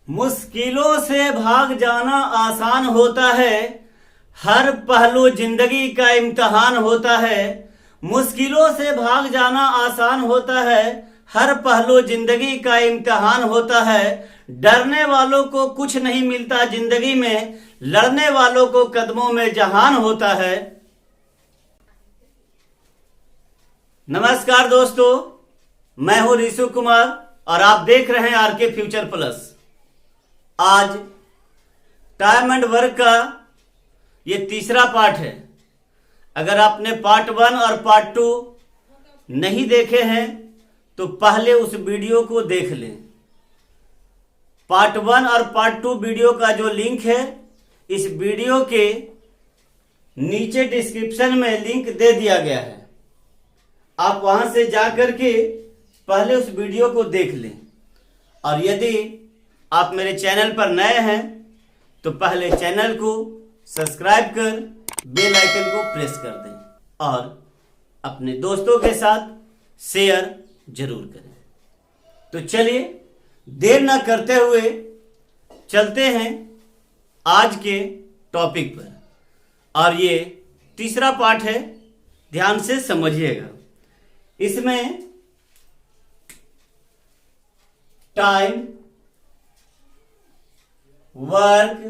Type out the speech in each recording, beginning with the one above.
मुश्किलों से भाग जाना आसान होता है, हर पहलू जिंदगी का इम्तिहान होता है। मुश्किलों से भाग जाना आसान होता है, हर पहलू जिंदगी का इम्तिहान होता है। डरने वालों को कुछ नहीं मिलता जिंदगी में, लड़ने वालों को कदमों में जहान होता है। नमस्कार दोस्तों, मैं हूं ऋषु कुमार और आप देख रहे हैं आरके फ्यूचर प्लस। आज टाइम एंड वर्क का ये तीसरा पार्ट है। अगर आपने पार्ट 1 और पार्ट 2 नहीं देखे हैं तो पहले उस वीडियो को देख लें। पार्ट 1 और पार्ट 2 वीडियो का जो लिंक है इस वीडियो के नीचे डिस्क्रिप्शन में लिंक दे दिया गया है। आप वहां से जाकर के पहले उस वीडियो को देख लें। और यदि आप मेरे चैनल पर नए हैं तो पहले चैनल को सब्सक्राइब कर बेल आइकन को प्रेस कर दें और अपने दोस्तों के साथ शेयर जरूर करें। तो चलिए देर न करते हुए चलते हैं आज के टॉपिक पर। और ये तीसरा पार्ट है, ध्यान से समझिएगा। इसमें टाइम, वर्क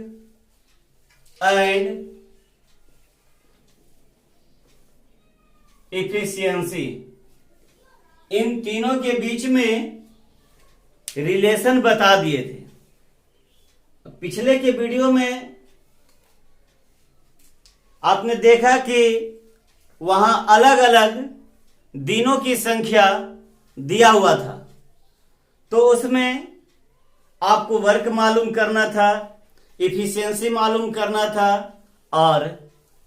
एंड एफिशिएंसी, इन तीनों के बीच में रिलेशन बता दिए थे। पिछले के वीडियो में आपने देखा कि वहां अलग अलग दिनों की संख्या दिया हुआ था, तो उसमें आपको वर्क मालूम करना था, एफिशिएंसी मालूम करना था और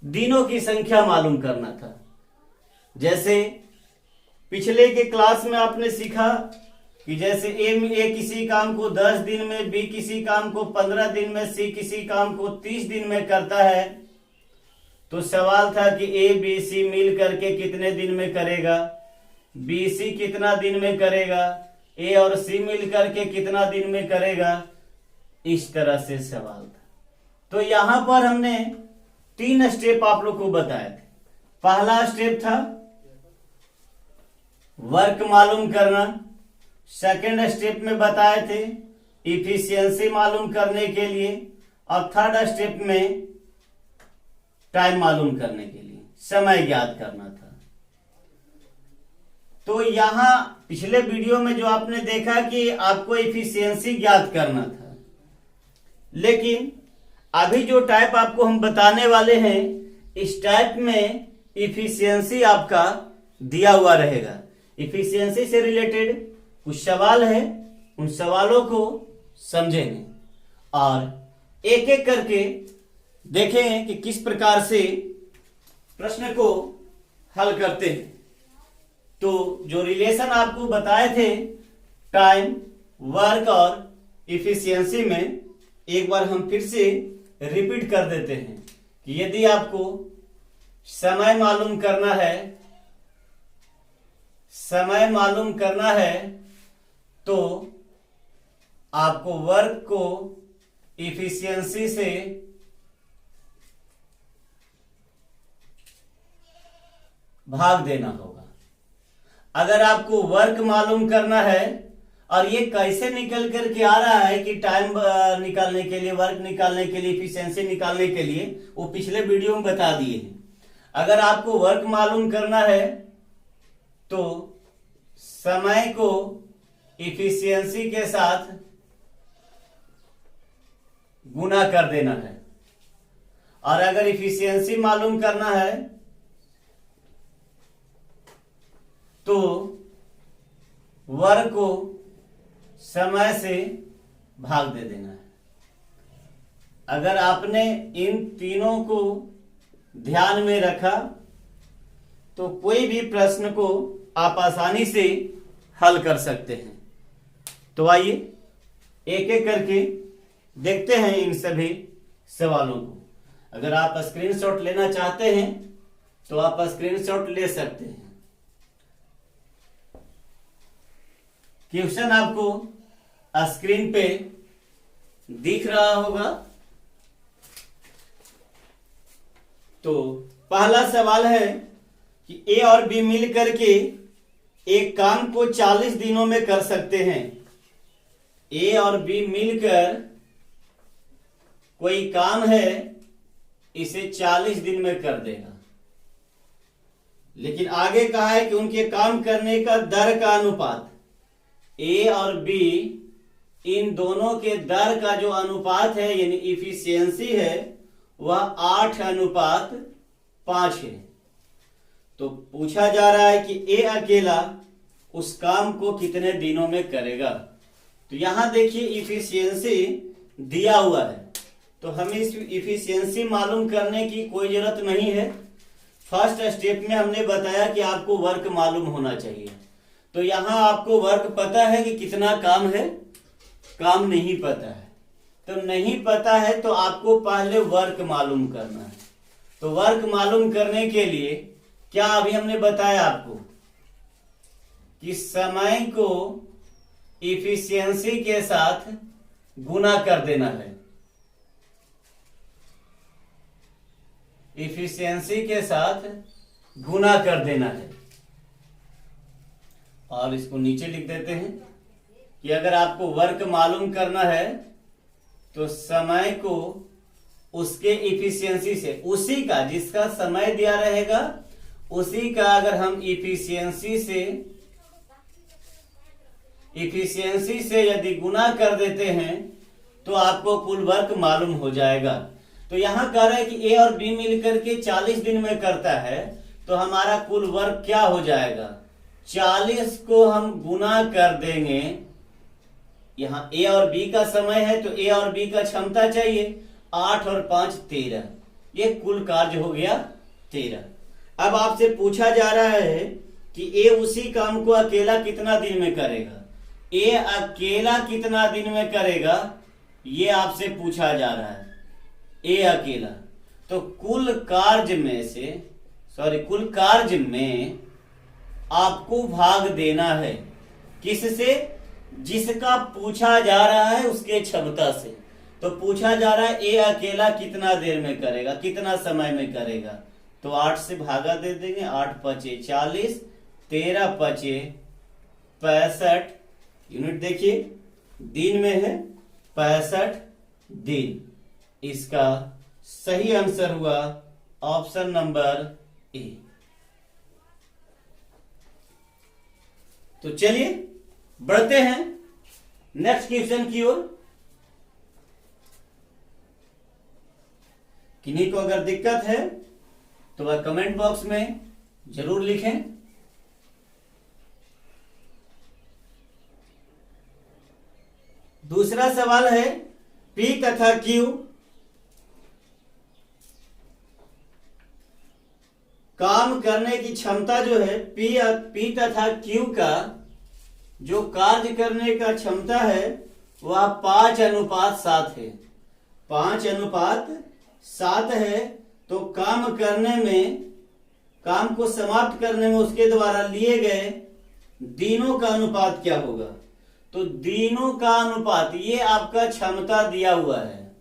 दिनों की संख्या मालूम करना था। जैसे पिछले के क्लास में आपने सीखा कि जैसे ए किसी काम को 10 दिन में, बी किसी काम को 15 दिन में, सी किसी काम को 30 दिन में करता है। तो सवाल था कि ए बी सी मिल करके कितने दिन में करेगा, बी सी कितना दिन में करेगा, ए और सी मिल करके कितना दिन में करेगा। इस तरह से सवाल था। तो यहां पर हमने 3 स्टेप आप लोग को बताए थे। पहला स्टेप था वर्क मालूम करना, सेकंड स्टेप में बताए थे इफिशियंसी मालूम करने के लिए, और थर्ड स्टेप में टाइम मालूम करने के लिए समय ज्ञात करना था। तो यहां पिछले वीडियो में जो आपने देखा कि आपको एफिशिएंसी ज्ञात करना था, लेकिन अभी जो टाइप आपको हम बताने वाले हैं इस टाइप में एफिशिएंसी आपका दिया हुआ रहेगा। एफिशिएंसी से रिलेटेड कुछ सवाल है, उन सवालों को समझेंगे और एक एक करके देखेंगे कि किस प्रकार से प्रश्न को हल करते हैं। तो जो रिलेशन आपको बताए थे टाइम, वर्क और इफिशियंसी में, एक बार हम फिर से रिपीट कर देते हैं कि यदि आपको समय मालूम करना है, तो आपको वर्क को इफिशियंसी से भाग देना होगा। अगर आपको वर्क मालूम करना है, और ये कैसे निकल करके आ रहा है कि टाइम निकालने के लिए, वर्क निकालने के लिए, एफिशिएंसी निकालने के लिए, वो पिछले वीडियो में बता दिए हैं। अगर आपको वर्क मालूम करना है तो समय को एफिशिएंसी के साथ गुना कर देना है, और अगर एफिशिएंसी मालूम करना है तो वर्क को समय से भाग दे देना है। अगर आपने इन तीनों को ध्यान में रखा तो कोई भी प्रश्न को आप आसानी से हल कर सकते हैं। तो आइए एक एक करके देखते हैं इन सभी सवालों को। अगर आप स्क्रीनशॉट लेना चाहते हैं तो आप स्क्रीनशॉट ले सकते हैं। क्वेश्चन आपको स्क्रीन पे दिख रहा होगा। तो पहला सवाल है कि ए और बी मिल करके एक काम को 40 दिनों में कर सकते हैं। ए और बी मिलकर कोई काम है, इसे 40 दिन में कर देगा। लेकिन आगे कहा है कि उनके काम करने का दर का अनुपात, ए और बी इन दोनों के दर का जो अनुपात है यानी इफिशियंसी है वह 8:5 है। तो पूछा जा रहा है कि ए अकेला उस काम को कितने दिनों में करेगा। तो यहां देखिए इफिशियंसी दिया हुआ है, तो हमें इस इफिशियंसी मालूम करने की कोई जरूरत नहीं है। फर्स्ट स्टेप में हमने बताया कि आपको वर्क मालूम होना चाहिए। तो यहां आपको वर्क पता है कि कितना काम है, काम नहीं पता है। तो नहीं पता है तो आपको पहले वर्क मालूम करना है। तो वर्क मालूम करने के लिए क्या अभी हमने बताया आपको कि समय को इफिशियंसी के साथ गुना कर देना है। इफिशियंसी के साथ गुना कर देना है। और इसको नीचे लिख देते हैं कि अगर आपको वर्क मालूम करना है तो समय को उसके इफिशियंसी से, उसी का जिसका समय दिया रहेगा उसी का अगर हम इफिशियंसी से यदि गुना कर देते हैं तो आपको कुल वर्क मालूम हो जाएगा। तो यहां कह रहा है कि ए और बी मिलकर के 40 दिन में करता है, तो हमारा कुल वर्क क्या हो जाएगा, 40 को हम गुना कर देंगे। यहां ए और बी का समय है तो ए और बी का क्षमता चाहिए, 8 और 5 13, ये कुल कार्य हो गया 13। अब आपसे पूछा जा रहा है कि ए उसी काम को अकेला कितना दिन में करेगा। ए अकेला कितना दिन में करेगा ये आपसे पूछा जा रहा है, ए अकेला। तो कुल कार्य में आपको भाग देना है, किससे, जिसका पूछा जा रहा है उसके क्षमता से। तो पूछा जा रहा है ए अकेला कितना देर में करेगा, कितना समय में करेगा। तो 8 से भागा दे देंगे, 8 पचे 40, 13 पचे 65, यूनिट देखिए दिन में है 65 दिन। इसका सही आंसर हुआ ऑप्शन नंबर ए। तो चलिए बढ़ते हैं नेक्स्ट क्वेश्चन की ओर। किन्हीं को अगर दिक्कत है तो वह कमेंट बॉक्स में जरूर लिखें। दूसरा सवाल है P तथा Q काम करने की क्षमता जो है, P तथा Q का जो कार्य करने का क्षमता है वह 5:7 है। 5:7 है। तो काम करने में, काम को समाप्त करने में उसके द्वारा लिए गए दिनों का अनुपात क्या होगा। तो दिनों का अनुपात ये आपका क्षमता दिया हुआ है।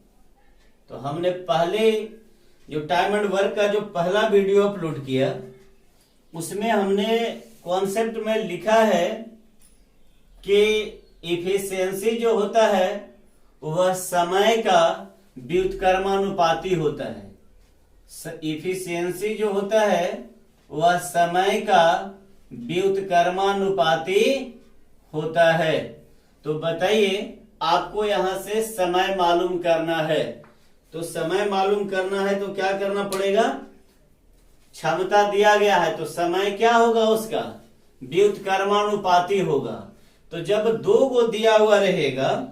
तो हमने पहले जो टाइम एंड वर्क का जो पहला वीडियो अपलोड किया उसमें हमने कॉन्सेप्ट में लिखा है कि इफिशियंसी जो होता है वह समय का व्युत्क्रमानुपाती होता है। इफिशियंसी जो होता है वह समय का व्युत्क्रमानुपाती होता है। तो बताइए आपको यहां से समय मालूम करना है। तो समय मालूम करना है तो क्या करना पड़ेगा, क्षमता दिया गया है तो समय क्या होगा, उसका व्युत्क्रमानुपाती होगा। तो जब 2 को दिया हुआ रहेगा,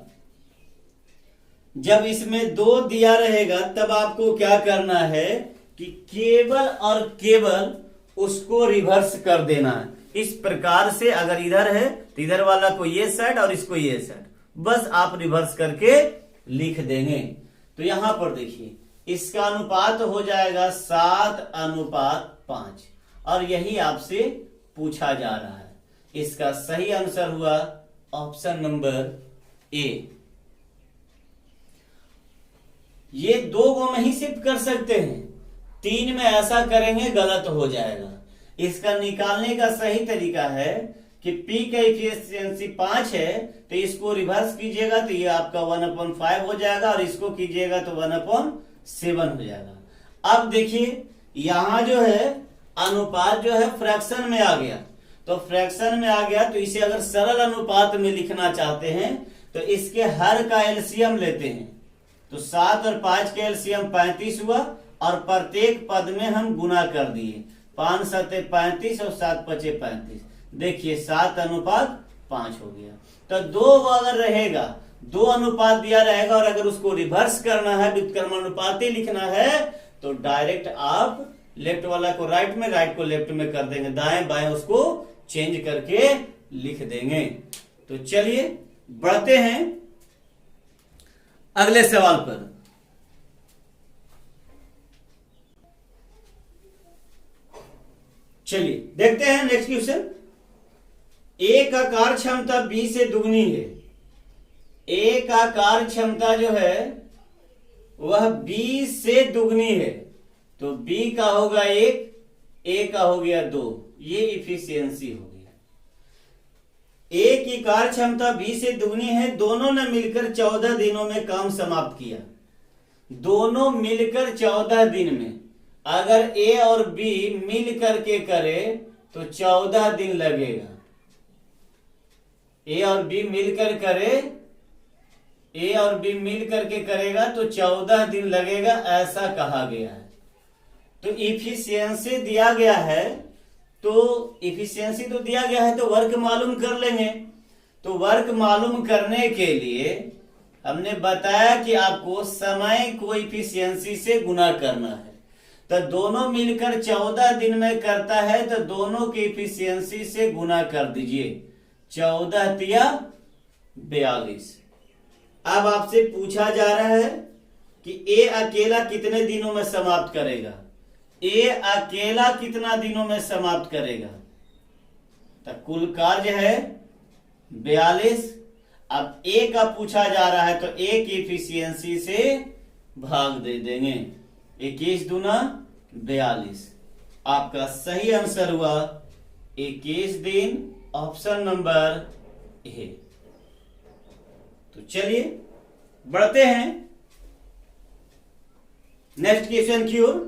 जब इसमें 2 दिया रहेगा तब आपको क्या करना है कि केवल और केवल उसको रिवर्स कर देना है। इस प्रकार से अगर इधर है तो इधर वाला को ये साइड और इसको ये साइड, बस आप रिवर्स करके लिख देंगे। तो यहां पर देखिए इसका अनुपात हो जाएगा 7:5 और यही आपसे पूछा जा रहा है। इसका सही आंसर हुआ ऑप्शन नंबर ए। ये 2 को में ही शिफ्ट कर सकते हैं, 3 में ऐसा करेंगे गलत हो जाएगा। इसका निकालने का सही तरीका है कि P का इफिशियंसी 5 है तो इसको रिवर्स कीजिएगा तो ये आपका 1/5 हो जाएगा और इसको कीजिएगा तो 1/7 हो जाएगा। अब देखिए यहां जो है अनुपात जो है फ्रैक्शन में आ गया, तो फ्रैक्शन में आ गया तो इसे अगर सरल अनुपात में लिखना चाहते हैं तो इसके हर का एलसीएम लेते हैं, तो 7 और 5 का एलसीएम 35 हुआ और प्रत्येक पद में हम गुना कर दिए, 5 7 35 और 7 5 35। देखिए 7:5 हो गया। तो 2 अगर रहेगा, 2 अनुपात दिया रहेगा और अगर उसको रिवर्स करना है, व्युत्क्रमानुपाती लिखना है तो डायरेक्ट आप लेफ्ट वाला को राइट में, राइट को लेफ्ट में कर देंगे, दाएं बाएं उसको चेंज करके लिख देंगे। तो चलिए बढ़ते हैं अगले सवाल पर। चलिए देखते हैं नेक्स्ट क्वेश्चन। ए का कार्य क्षमता बी से दुगनी है। ए का कार्य क्षमता जो है वह बी से दुगनी है, तो बी का होगा 1, ए का हो गया 2, ये इफिशियंसी हो गया। ए की कार्य क्षमता बी से दुगनी है, दोनों ने मिलकर 14 दिनों में काम समाप्त किया। दोनों मिलकर 14 दिन में, अगर ए और बी मिल करके करे तो 14 दिन लगेगा। ए और बी मिलकर करे, ए और बी मिल करके करेगा तो 14 दिन लगेगा, ऐसा कहा गया है। तो इफिशियंसी दिया गया है, तो इफिशियंसी तो दिया गया है तो वर्क मालूम कर लेंगे। तो वर्क मालूम करने के लिए हमने बताया कि आपको समय को इफिशियंसी से गुना करना है। तो दोनों मिलकर 14 दिन में करता है तो दोनों की इफिशियंसी से गुना कर दीजिए, 14 तिया 42। अब आपसे पूछा जा रहा है कि ए अकेला कितने दिनों में समाप्त करेगा। ए अकेला कितना दिनों में समाप्त करेगा, तो कुल कार्य है 42। अब ए का पूछा जा रहा है तो ए की इफिशियंसी से भाग दे देंगे, 21 दूना 42। आपका सही आंसर हुआ 21 दिन, ऑप्शन नंबर ए। तो चलिए बढ़ते हैं नेक्स्ट क्वेश्चन की ओर।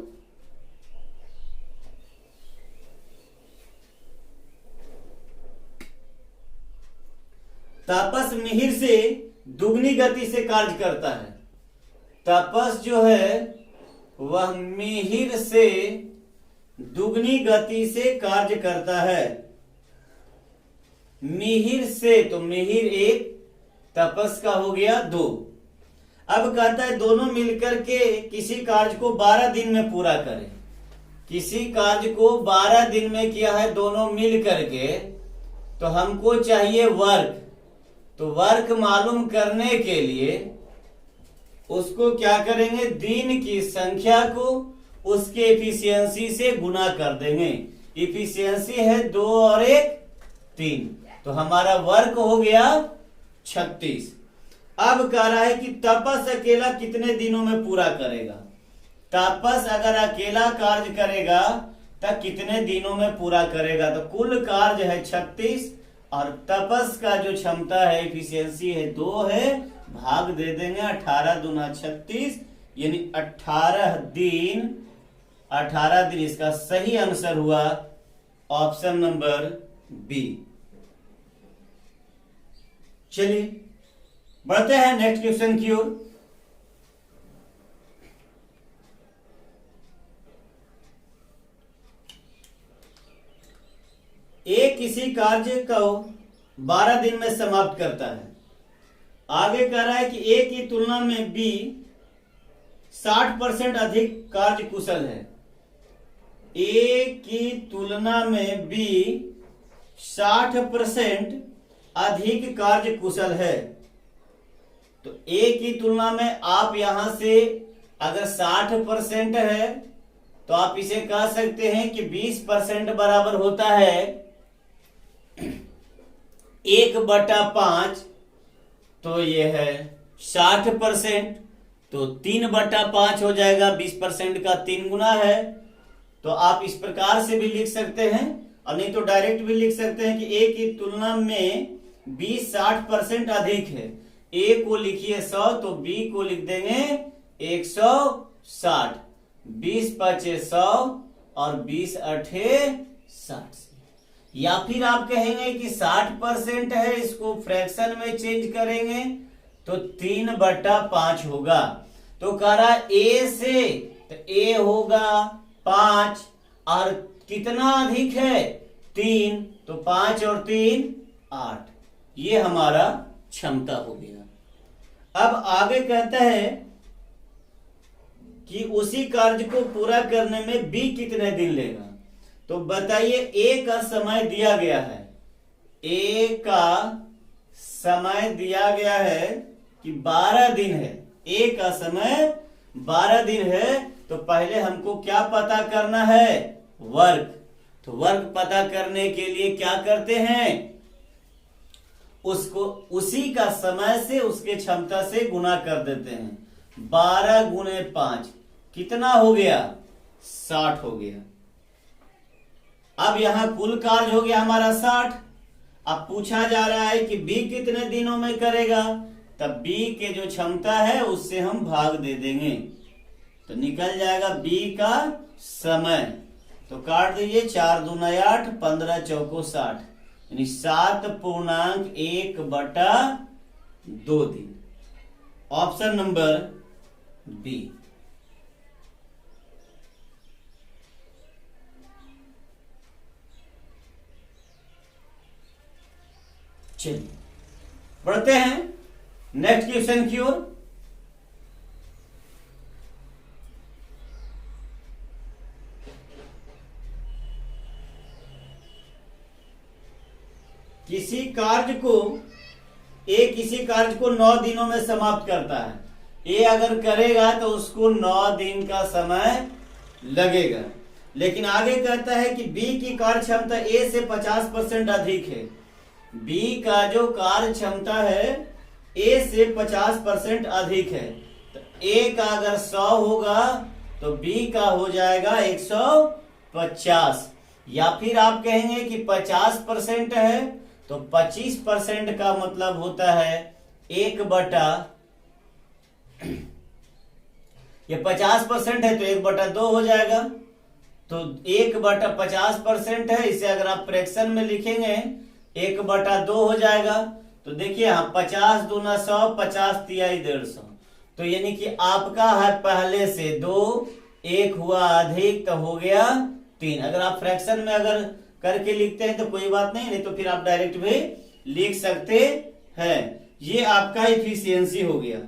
तापस मिहिर से दुगनी गति से कार्य करता है। तापस जो है वह मिहिर से दुगनी गति से कार्य करता है। मिहिर से, तो मिहिर 1, तपस का हो गया 2। अब कहता है दोनों मिलकर के किसी कार्य को 12 दिन में पूरा करें। किसी कार्य को 12 दिन में किया है दोनों मिल करके, तो हमको चाहिए वर्क। तो वर्क मालूम करने के लिए उसको क्या करेंगे, दिन की संख्या को उसके इफिशियंसी से गुना कर देंगे। इफिशियंसी है 2 और 1 3, तो हमारा वर्क हो गया 36। अब कह रहा है कि तपस अकेला कितने दिनों में पूरा करेगा। तपस अगर अकेला कार्य करेगा तो कितने दिनों में पूरा करेगा, तो कुल कार्य है 36 और तपस का जो क्षमता है इफिशियंसी है 2 है, भाग दे देंगे 18 दूना 36, यानी 18 दिन। 18 दिन इसका सही आंसर हुआ ऑप्शन नंबर बी। चलिए बढ़ते हैं नेक्स्ट क्वेश्चन की ओर। ए किसी कार्य को 12 दिन में समाप्त करता है। आगे कह रहा है कि ए की तुलना में बी 60% अधिक कार्य कुशल है। ए की तुलना में बी 60% अधिक कार्य कुशल है। तो ए की तुलना में आप यहां से अगर 60% है तो आप इसे कह सकते हैं कि 20% बराबर होता है 1/5, तो ये है 60%। तो 3/5 हो जाएगा, 20% का 3 गुना है। तो आप इस प्रकार से भी लिख सकते हैं, और नहीं तो डायरेक्ट भी लिख सकते हैं कि ए की तुलना में बी 60% अधिक है। ए को लिखिए 100, तो बी को लिख देंगे 160। 20×5 100 और 20×8 60। या फिर आप कहेंगे कि 60% है, इसको फ्रैक्शन में चेंज करेंगे तो 3/5 होगा। तो कह रहा ए से, तो ए होगा 5 और कितना अधिक है 3, तो 5 और 3 8। ये हमारा क्षमता हो गया। अब आगे कहता है कि उसी कार्य को पूरा करने में बी कितने दिन लेगा। तो बताइए, ए का समय दिया गया है, ए का समय दिया गया है कि 12 दिन है। ए का समय 12 दिन है, तो पहले हमको क्या पता करना है, वर्क। तो वर्क पता करने के लिए क्या करते हैं, उसको उसी का समय से उसके क्षमता से गुना कर देते हैं। 12 गुने 5 कितना हो गया, 60 हो गया। अब यहां कुल कार्य हो गया हमारा 60। अब पूछा जा रहा है कि बी कितने दिनों में करेगा, तब बी के जो क्षमता है उससे हम भाग दे देंगे, तो निकल जाएगा बी का समय। तो काट दीजिए, 4 दूना 8, 15 चौको 60, यानी 7.1/2 दिन। Option number B. चलिए बढ़ते हैं नेक्स्ट क्वेश्चन की ओर। किसी कार्य को 9 दिनों में समाप्त करता है। ए अगर करेगा तो उसको 9 दिन का समय लगेगा। लेकिन आगे कहता है कि बी की कार्य क्षमता ए से 50% अधिक है। बी का जो कार्य क्षमता है ए से 50% अधिक है। तो ए का अगर 100 होगा तो बी का हो जाएगा 150। या फिर आप कहेंगे कि 50% है, तो 25% का मतलब होता है 1/, ये 50% है तो 1/2 हो जाएगा। तो 1/50% है, इसे अगर आप फ्रैक्शन में लिखेंगे 1/2 हो जाएगा। तो देखिए यहाँ 50 दूना 100, 50 तिया 150। तो यानी कि आपका है पहले से 2, 1 हुआ अधिक तो हो गया 3। अगर आप फ्रैक्शन में अगर करके लिखते हैं तो कोई बात नहीं तो फिर आप डायरेक्ट भी लिख सकते हैं। ये आपका इफिशियंसी हो गया।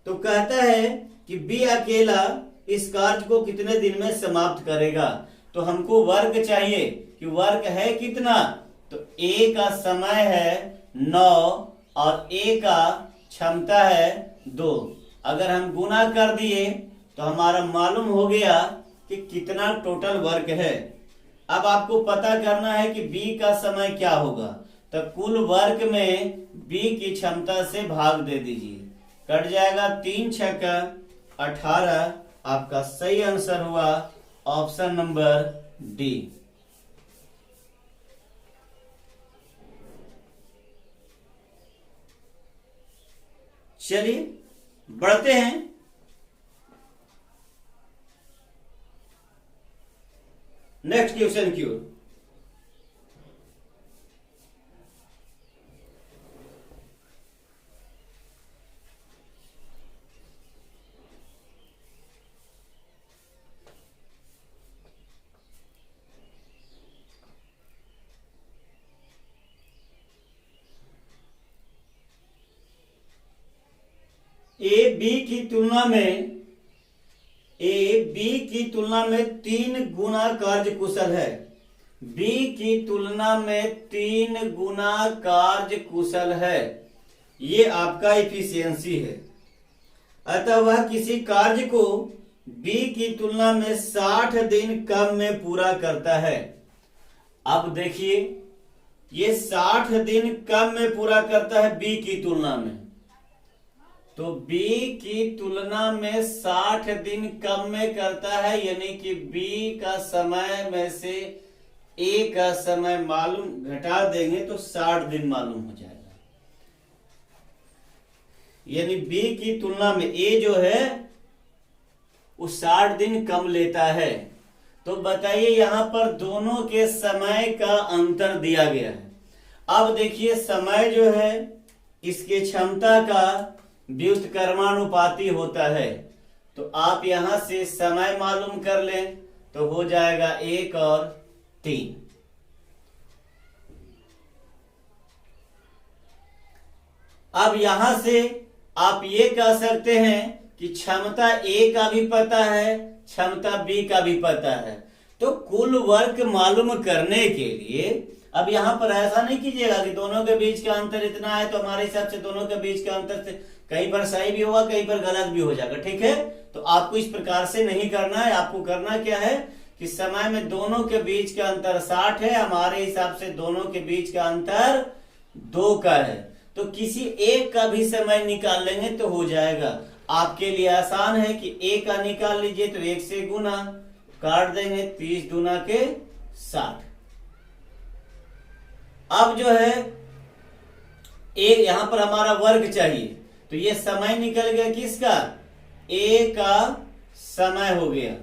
तो कहता है कि बी अकेला इस कार्य को कितने दिन में समाप्त करेगा। तो हमको वर्क चाहिए कि वर्क है कितना, तो ए का समय है 9 और ए का क्षमता है 2। अगर हम गुना कर दिए तो हमारा मालूम हो गया कि कितना टोटल वर्क है। अब आपको पता करना है कि बी का समय क्या होगा। तो कुल वर्क में बी की क्षमता से भाग दे दीजिए, कट जाएगा 3 छक्का 18। आपका सही आंसर हुआ ऑप्शन नंबर डी। चलिए बढ़ते हैं नेक्स्ट क्वेश्चन की ओर। ए बी की तुलना में 3 गुना कार्य कुशल है। बी की तुलना में 3 गुना कार्य कुशल है। ये आपका इफिशियंसी है। अतः वह किसी कार्य को बी की तुलना में 60 दिन कम में पूरा करता है। अब देखिए, ये 60 दिन कम में पूरा करता है बी की तुलना में। तो B की तुलना में 60 दिन कम में करता है, यानी कि B का समय में से A का समय मालूम घटा देंगे तो 60 दिन मालूम हो जाएगा। यानी B की तुलना में A जो है वो 60 दिन कम लेता है। तो बताइए यहां पर दोनों के समय का अंतर दिया गया है। अब देखिए समय जो है इसके क्षमता का व्युत्क्रमानुपाती होता है, तो आप यहां से समय मालूम कर लें तो हो जाएगा 1 और 3। अब यहां से आप ये कह सकते हैं कि क्षमता A का भी पता है, क्षमता B का भी पता है, तो कुल वर्क मालूम करने के लिए अब यहां पर ऐसा नहीं कीजिएगा कि दोनों के बीच का अंतर इतना है तो हमारे हिसाब से दोनों के बीच का अंतर से कहीं पर सही भी होगा, कहीं पर गलत भी हो जाएगा। ठीक है, तो आपको इस प्रकार से नहीं करना है। आपको करना क्या है कि समय में दोनों के बीच का अंतर 60 है, हमारे हिसाब से दोनों के बीच का अंतर 2 का है, तो किसी एक का भी समय निकाल लेंगे तो हो जाएगा। आपके लिए आसान है कि एक का निकाल लीजिए, तो 1 से गुना काट देंगे, 30 दूना के 60। अब जो है एक यहां पर हमारा वर्ग चाहिए, तो ये समय निकल गया किसका, A का समय हो गया।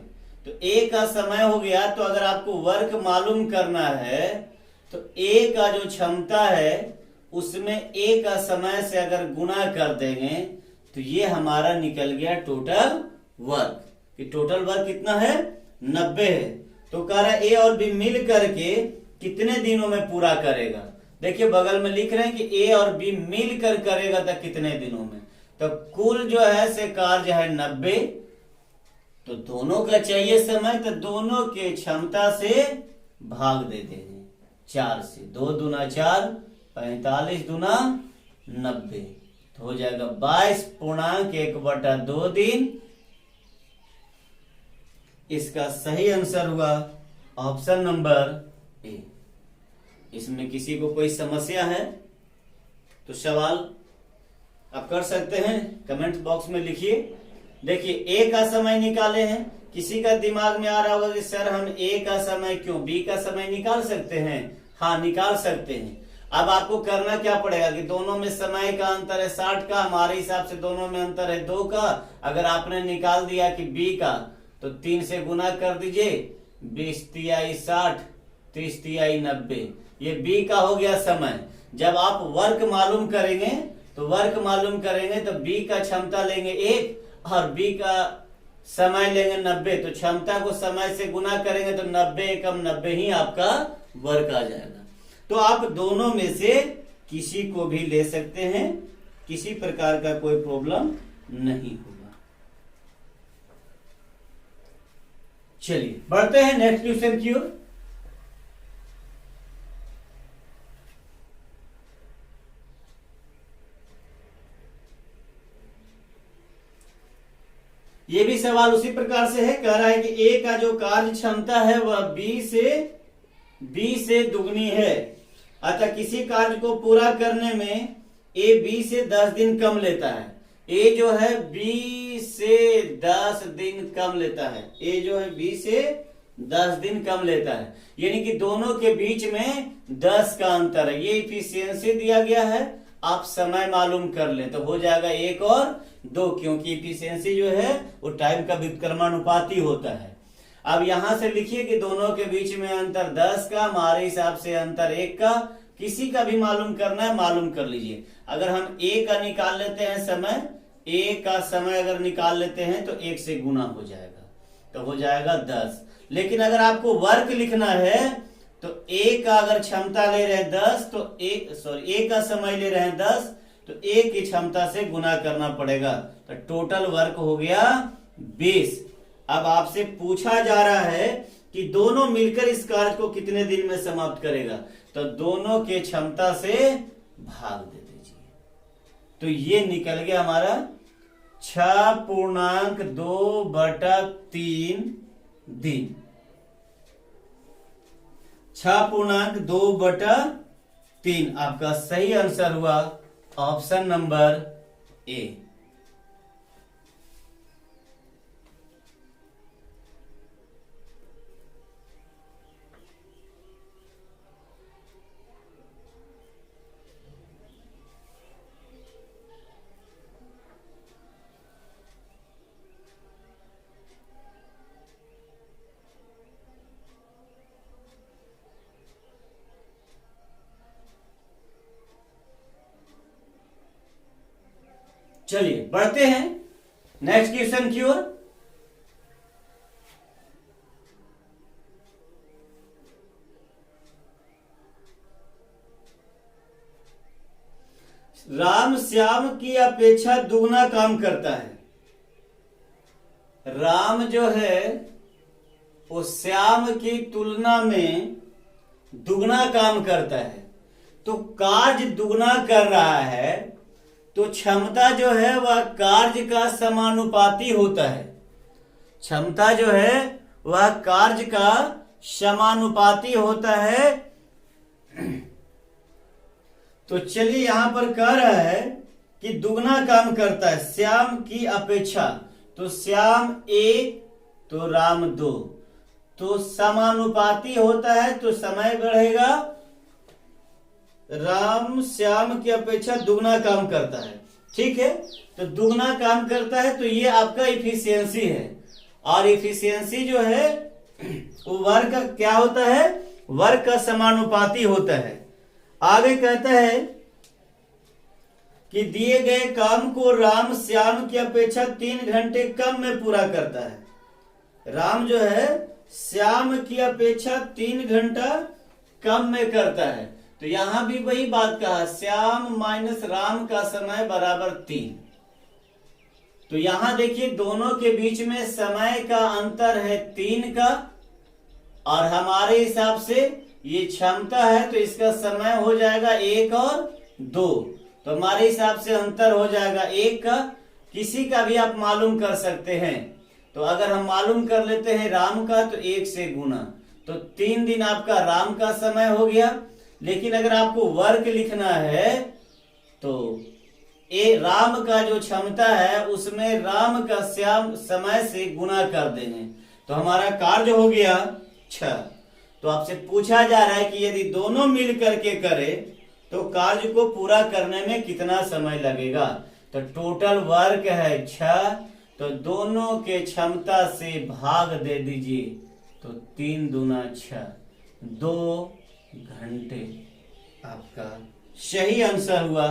तो A का समय हो गया, तो अगर आपको वर्ग मालूम करना है तो A का जो क्षमता है उसमें A का समय से अगर गुना कर देंगे तो ये हमारा निकल गया टोटल वर्क। कि टोटल वर्क कितना है, 90 है। तो कह रहा है A और B मिल करके कितने दिनों में पूरा करेगा। देखिए बगल में लिख रहे हैं कि A और B मिलकर करेगा तो कितने दिनों में, तो कुल जो है से कार्य है 90, तो दोनों का चाहिए समय, तो दोनों के क्षमता से भाग दे देंगे 4 से। 2 दूना 4, 45 दूना 90, तो हो जाएगा 22.1/2 दिन। इसका सही आंसर हुआ ऑप्शन नंबर ए। इसमें किसी को कोई समस्या है तो सवाल आप कर सकते हैं, कमेंट बॉक्स में लिखिए। देखिए A का समय निकाले हैं, किसी का दिमाग में आ रहा होगा कि सर हम A का समय क्यों, B का समय निकाल सकते हैं। हाँ निकाल सकते हैं। अब आपको करना क्या पड़ेगा कि दोनों में समय का अंतर है 60 का, हमारे हिसाब से दोनों में अंतर है 2 का। अगर आपने निकाल दिया कि B का, तो 3 से गुना कर दीजिए, 20 तिहाई 60, 30 तिहाई 90, ये B का हो गया समय। जब आप वर्क मालूम करेंगे तो B का क्षमता लेंगे 1 और B का समय लेंगे 90, तो क्षमता को समय से गुना करेंगे तो 90 एकम 90 ही आपका वर्क आ जाएगा। तो आप दोनों में से किसी को भी ले सकते हैं, किसी प्रकार का कोई प्रॉब्लम नहीं होगा। चलिए बढ़ते हैं नेक्स्ट क्वेश्चन की ओर। ये भी सवाल उसी प्रकार से है, कह रहा है कि A का जो कार्य क्षमता है वह B से दुगनी है, अतः किसी कार्य को पूरा करने में A B से 10 दिन कम लेता है। A जो है B से 10 दिन कम लेता है, A जो है B से 10 दिन कम लेता है, यानी कि दोनों के बीच में 10 का अंतर है। ये इफिशियंसी दिया गया है, आप समय मालूम कर लें तो हो जाएगा 1 और 2, क्योंकि इफिशियंसी जो है वो टाइम का व्युत्क्रमानुपाती होता है। अब यहां से लिखिए कि दोनों के बीच में अंतर 10 का, हमारे हिसाब से अंतर 1 का, किसी का भी मालूम करना है मालूम कर लीजिए। अगर हम A का निकाल लेते हैं समय, A का समय अगर निकाल लेते हैं तो 1 से गुना हो जाएगा, तो हो जाएगा 10। लेकिन अगर आपको वर्क लिखना है तो A का अगर क्षमता ले रहे 10 तो A का समय ले रहे हैं 10, तो A की क्षमता से गुना करना पड़ेगा, तो टोटल वर्क हो गया 20। अब आपसे पूछा जा रहा है कि दोनों मिलकर इस कार्य को कितने दिन में समाप्त करेगा, तो दोनों के क्षमता से भाग दे दीजिए, तो ये निकल गया हमारा 6.2/3 दिन। 6.2/3 आपका सही आंसर हुआ ऑप्शन नंबर ए। चलिए बढ़ते हैं नेक्स्ट क्वेश्चन की ओर। राम श्याम की अपेक्षा दुगना काम करता है। राम जो है वो श्याम की तुलना में दुगना काम करता है, तो कार्य दुगना कर रहा है, तो क्षमता जो है वह कार्य का समानुपाती होता है। क्षमता जो है वह कार्य का समानुपाती होता है। तो चलिए यहां पर कह रहा है कि दुगना काम करता है श्याम की अपेक्षा, तो श्याम 1 तो राम 2, तो समानुपाती होता है, तो समय बढ़ेगा। राम श्याम की अपेक्षा दुगना काम करता है, ठीक है। तो दुगना काम करता है तो ये आपका इफिशियंसी है, और इफिशियंसी जो है वो वर्क का क्या होता है, वर्क का समानुपाती होता है। आगे कहता है कि दिए गए काम को राम श्याम की अपेक्षा 3 घंटे कम में पूरा करता है। राम जो है श्याम की अपेक्षा 3 घंटा कम में करता है, तो यहां भी वही बात कहा, श्याम माइनस राम का समय बराबर 3। तो यहां देखिए दोनों के बीच में समय का अंतर है 3 का, और हमारे हिसाब से ये क्षमता है तो इसका समय हो जाएगा 1 और 2, तो हमारे हिसाब से अंतर हो जाएगा 1 का। किसी का भी आप मालूम कर सकते हैं, तो अगर हम मालूम कर लेते हैं राम का तो 1 से गुना, तो 3 दिन आपका राम का समय हो गया। लेकिन अगर आपको वर्क लिखना है तो राम का जो क्षमता है उसमें राम का श्याम समय से गुना कर देंगे, तो हमारा कार्य हो गया 6। तो आपसे पूछा जा रहा है कि यदि दोनों मिल करके करें तो कार्य को पूरा करने में कितना समय लगेगा। तो टोटल वर्क है 6, तो दोनों के क्षमता से भाग दे दीजिए, तो 3 दूना 6, 2 घंटे आपका सही आंसर हुआ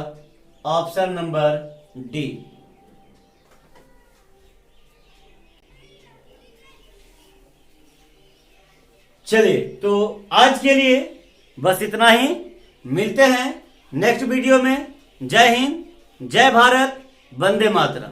ऑप्शन नंबर डी। चलिए तो आज के लिए बस इतना ही, मिलते हैं नेक्स्ट वीडियो में। जय हिंद, जय भारत, वंदे मातरम।